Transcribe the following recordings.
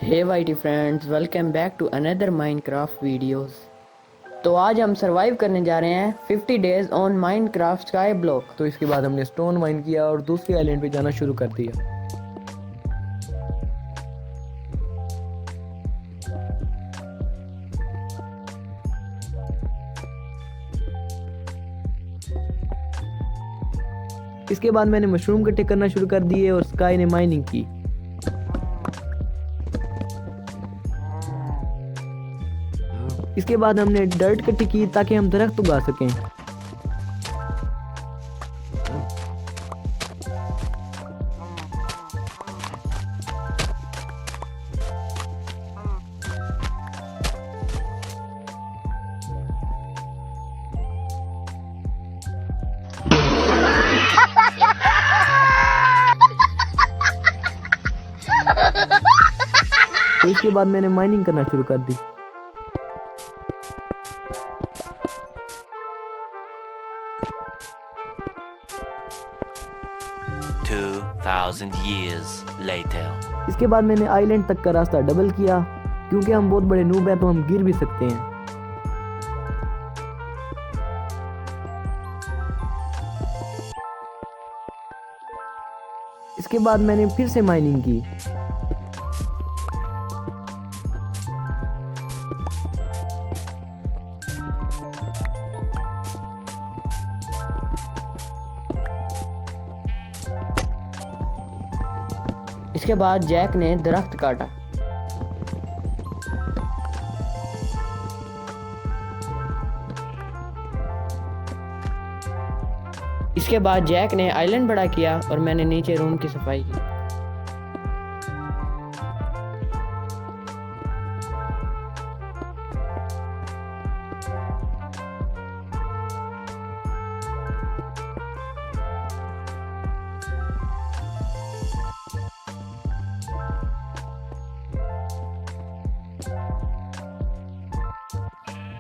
Hey whitey friends, welcome back to another Minecraft videos. तो आज हम सरवाइव करने जा रहे हैं 50 days on Minecraft sky block. तो इसके बाद हमने स्टोन माइन किया और दूसरी आइलैंड पे जाना शुरू कर दिया। इसके बाद मैंने मशरूम इकट्ठे करना शुरू कर दिए और स्काई ने माइनिंग की। इसके बाद हमने डर्ट इकट्ठी की ताकि हम दरख्त उगा सकें। तो इसके बाद मैंने माइनिंग करना शुरू कर दी। Years later. इसके बाद मैंने आइलैंड तक का रास्ता डबल किया, क्योंकि हम बहुत बड़े नूब हैं तो हम गिर भी सकते हैं। इसके बाद मैंने फिर से माइनिंग की। इसके बाद जैक ने दरख्त काटा। इसके बाद जैक ने आइलैंड बड़ा किया और मैंने नीचे रूम की सफाई की।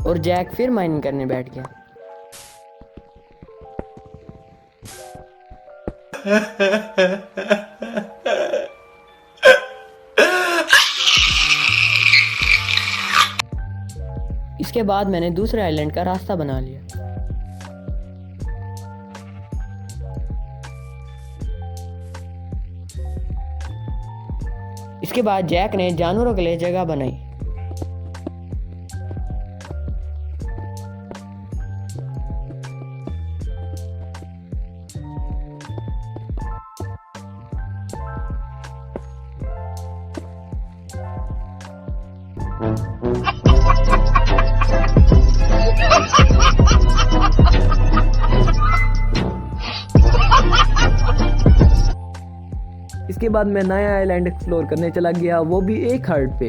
और जैक फिर माइनिंग करने बैठ गया। इसके बाद मैंने दूसरे आइलैंड का रास्ता बना लिया। इसके बाद जैक ने जानवरों के लिए जगह बनाई। इसके बाद मैं नया आइलैंड एक्सप्लोर करने चला गया, वो भी एक हार्ट पे।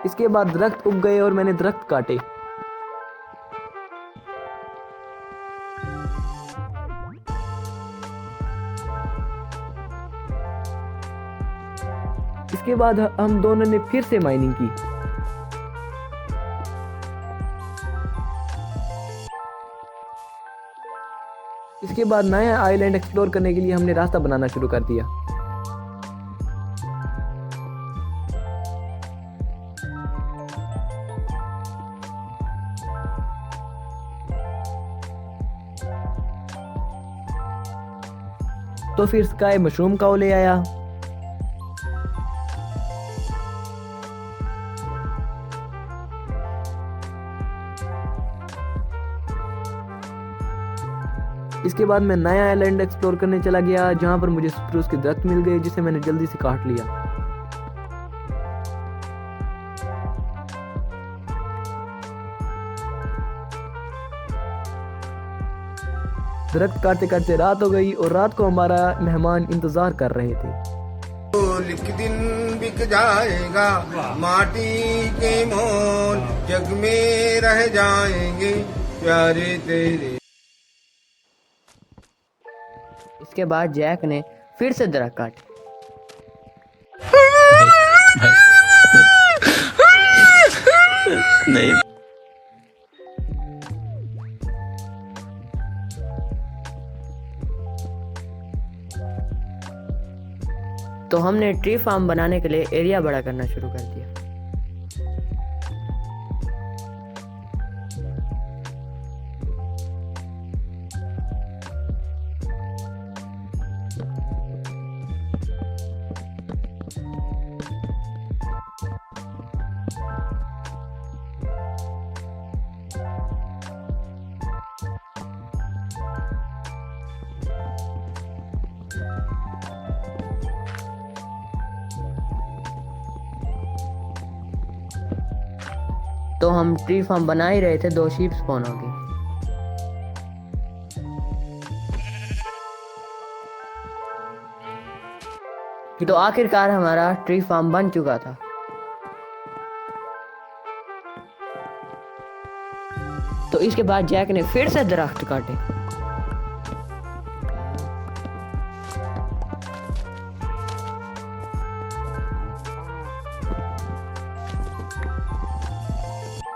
इसके बाद दरख्त उग गए और मैंने दरख्त काटे। इसके बाद हम दोनों ने फिर से माइनिंग की। इसके बाद नया आइलैंड एक्सप्लोर करने के लिए हमने रास्ता बनाना शुरू कर दिया। तो फिर स्काई मशरूम काऊ ले आया। इसके बाद मैं नया आइलैंड एक्सप्लोर करने चला गया, जहां पर मुझे स्प्रूस के दरख्त मिल गए, जिसे मैंने जल्दी से काट लिया। दरख्त काटते काटते रात हो गई और रात को हमारा मेहमान इंतजार कर रहे थे। लिख दिन बिक जाएगा माटी के मोल, जग में रह जाएंगे प्यारे तेरे। इसके बाद जैक ने फिर से दरख्त काटे। नहीं। तो हमने ट्री फार्म बनाने के लिए एरिया बड़ा करना शुरू कर दिया। तो हम ट्री फार्म बना ही रहे थे, 2 शीप स्पॉन हो गई। तो आखिरकार हमारा ट्री फार्म बन चुका था। तो इसके बाद जैक ने फिर से दरख्त काटे।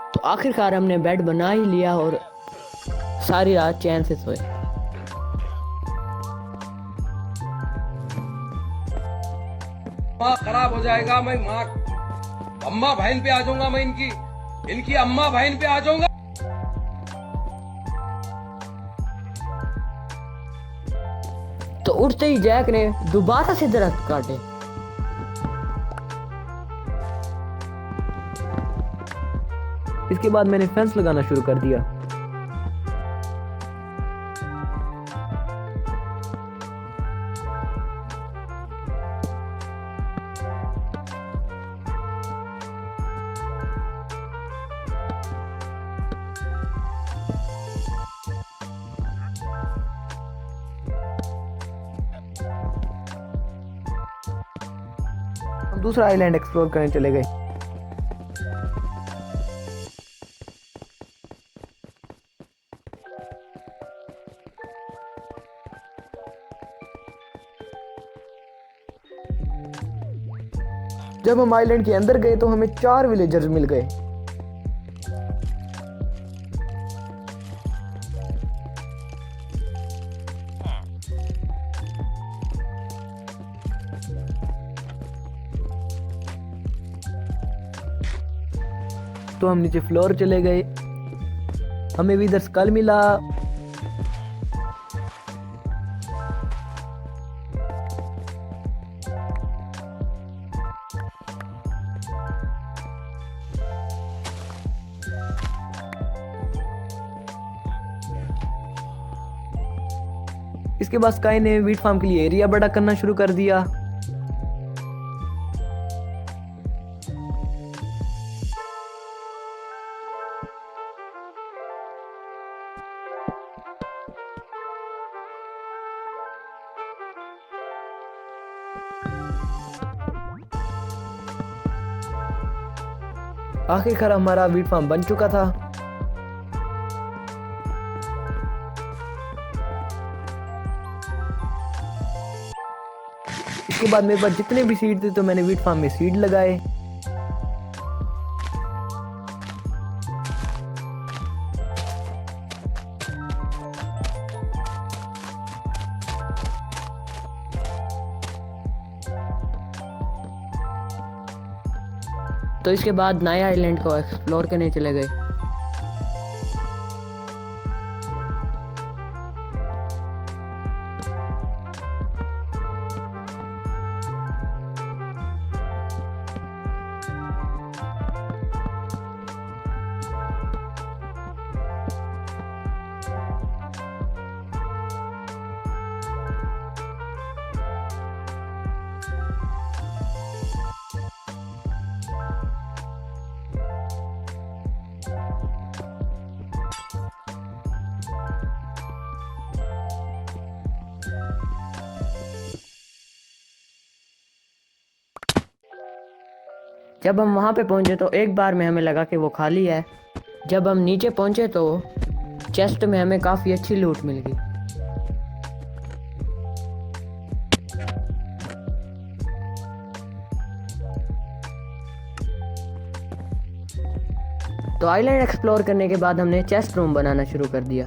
तो आखिरकार हमने बेड बना ही लिया और सारी रात चैन से सोए। माँ खराब हो जाएगा, मैं माँ अम्मा बहन पे आ जाऊंगा, मैं इनकी अम्मा बहन पे आ जाऊंगा। तो उठते ही जैक ने दोबारा से दरख्त काटे। इसके बाद मैंने फेंस लगाना शुरू कर दिया। हम दूसरा आइलैंड एक्सप्लोर करने चले गए। जब हम आइलैंड के अंदर गए तो हमें 4 विलेजर्स मिल गए। तो हम नीचे फ्लोर चले गए। हमें भी इधर स्कल मिला। इसके बाद स्काई ने वीट फार्म के लिए एरिया बड़ा करना शुरू कर दिया। आखिरकार हमारा वीट फार्म बन चुका था। इसके बाद मेरे पास जितने भी सीड थे तो मैंने वीट फार्म में सीड लगाए। तो इसके बाद नए आइलैंड को एक्सप्लोर करने चले गए। जब हम वहाँ पे पहुँचे तो एक बार में हमें लगा कि वो खाली है। जब हम नीचे पहुँचे तो चेस्ट में हमें काफ़ी अच्छी लूट मिल गई। तो आइलैंड एक्सप्लोर करने के बाद हमने चेस्ट रूम बनाना शुरू कर दिया।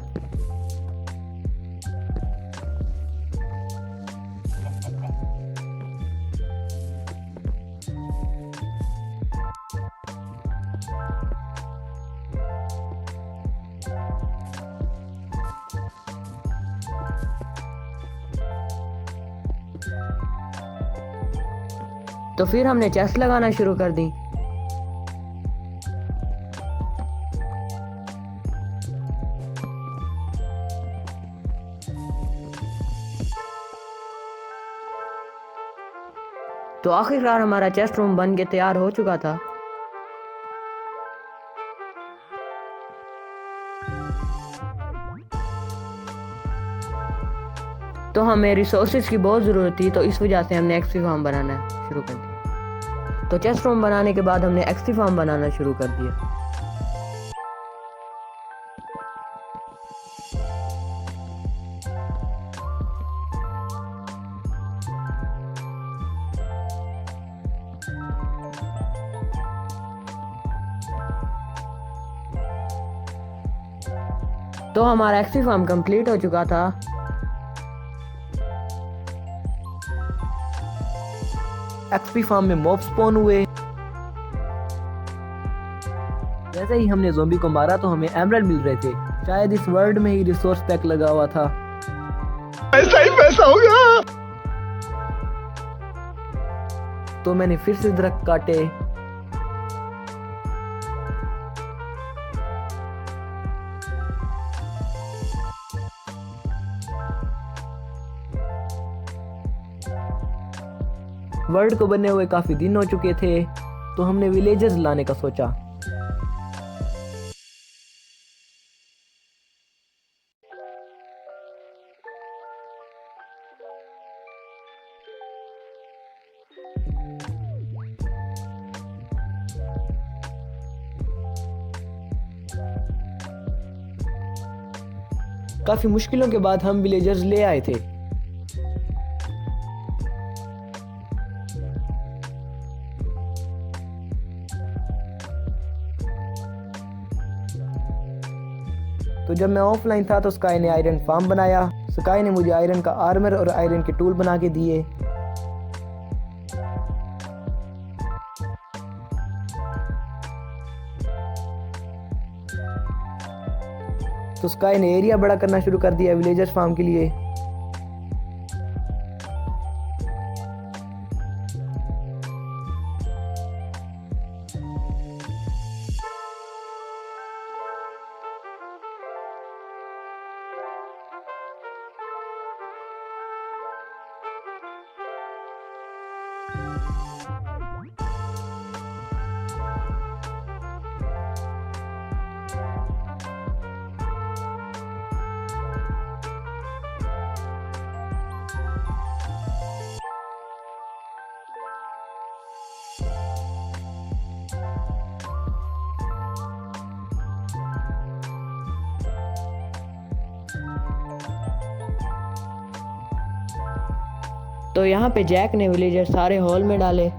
तो फिर हमने चेस्ट लगाना शुरू कर दी। तो आखिरकार हमारा चेस्ट रूम बन के तैयार हो चुका था। तो हमें रिसोर्सेज की बहुत ज़रूरत थी, तो इस वजह से हमने एक्सपी फार्म बनाना शुरू कर दिया। तो चेस्ट रूम बनाने के बाद हमने एक्सपी फार्म बनाना शुरू कर दिया। तो हमारा एक्सपी फार्म कंप्लीट हो चुका था। एक्सपी फार्म में मॉब स्पॉन हुए। जैसे ही हमने ज़ोंबी को मारा तो हमें एमरल्ड मिल रहे थे। शायद इस वर्ल्ड में ही रिसोर्स पैक लगा हुआ था। पैसा ही पैसा हो गया। तो मैंने फिर से दरख्त काटे। वर्ल्ड को बने हुए काफी दिन हो चुके थे, तो हमने विलेजेस लाने का सोचा। काफी मुश्किलों के बाद हम विलेजर्स ले आए थे। तो जब मैं ऑफलाइन था तो स्काई ने आयरन फार्म बनाया। स्काई ने मुझे आयरन का आर्मर और आयरन के टूल बना के दिए। तो स्काई ने एरिया बड़ा करना शुरू कर दिया विलेजर्स फार्म के लिए। तो यहाँ पे जैक ने विलेजर सारे हॉल में डाले।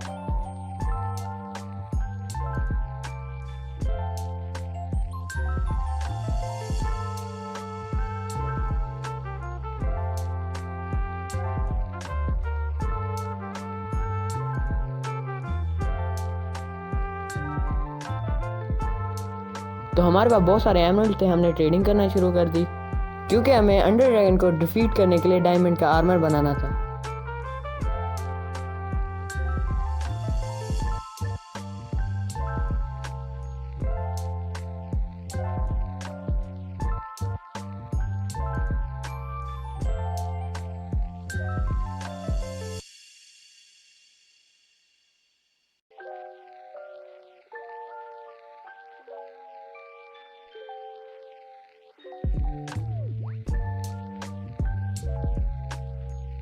तो हमारे पास बहुत सारे एमरल्ड थे, हमने ट्रेडिंग करना शुरू कर दी, क्योंकि हमें अंडर ड्रैगन को डिफीट करने के लिए डायमंड का आर्मर बनाना था।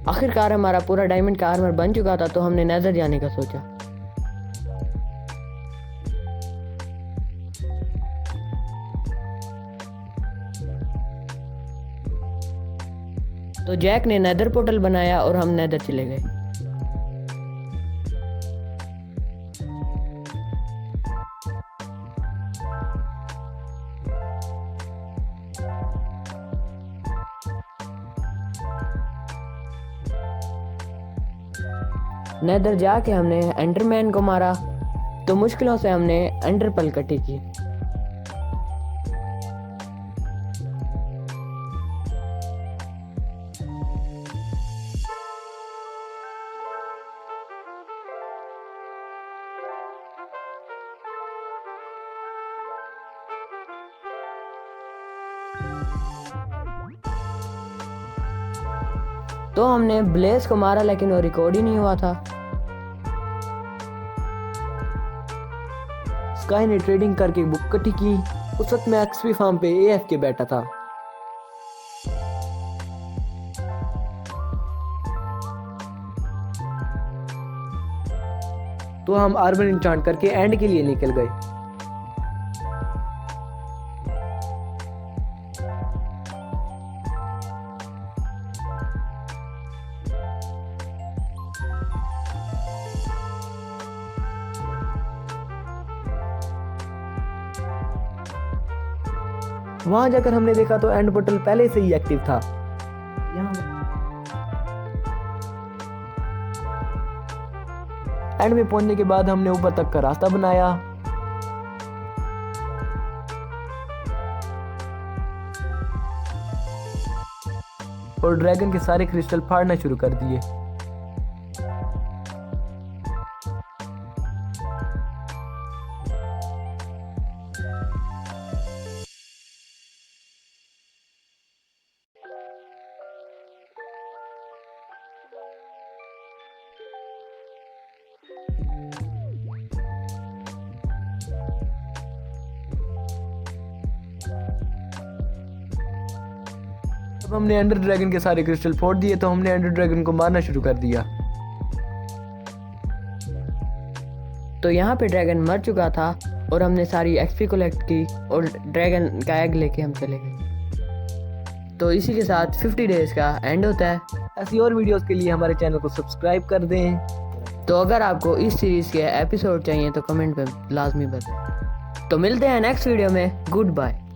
आखिरकार हमारा पूरा डायमंड का आर्मर बन चुका था, तो हमने नेदर जाने का सोचा। तो जैक ने नेदर पोर्टल बनाया और हम नेदर चले गए। नेदर जाके हमने एंडरमैन को मारा, तो मुश्किलों से हमने एंडरपल इकट्ठी की। तो हमने ब्लेज को मारा लेकिन वो रिकॉर्ड ही नहीं हुआ था। स्काई ने ट्रेडिंग करके बुक इकट्ठी की। उस वक्त मैं एक्सपी फार्म पे एएफ के बैठा था। तो हम आर्मर इंचांट करके एंड के लिए निकल गए। वहां जाकर हमने देखा तो एंड पोर्टल पहले से ही एक्टिव था। एंड में पहुंचने के बाद हमने ऊपर तक का रास्ता बनाया। और ड्रैगन के सारे क्रिस्टल फाड़ना शुरू कर दिए। जब हमने एंडर ड्रैगन के सारे क्रिस्टल फोड़ दिए तो हमने एंडर ड्रैगन को मारना शुरू कर दिया। तो यहाँ पे ड्रैगन मर चुका था और हमने सारी एक्सपी कलेक्ट की और ड्रैगन का एग लेके हम चले गए। तो इसी के साथ 50 डेज का एंड होता है। ऐसी और वीडियोस के लिए हमारे चैनल को सब्सक्राइब कर दें। तो अगर आपको इस सीरीज के एपिसोड चाहिए तो कमेंट में लाजमी बताएं। तो मिलते हैं नेक्स्ट वीडियो में। Good bye.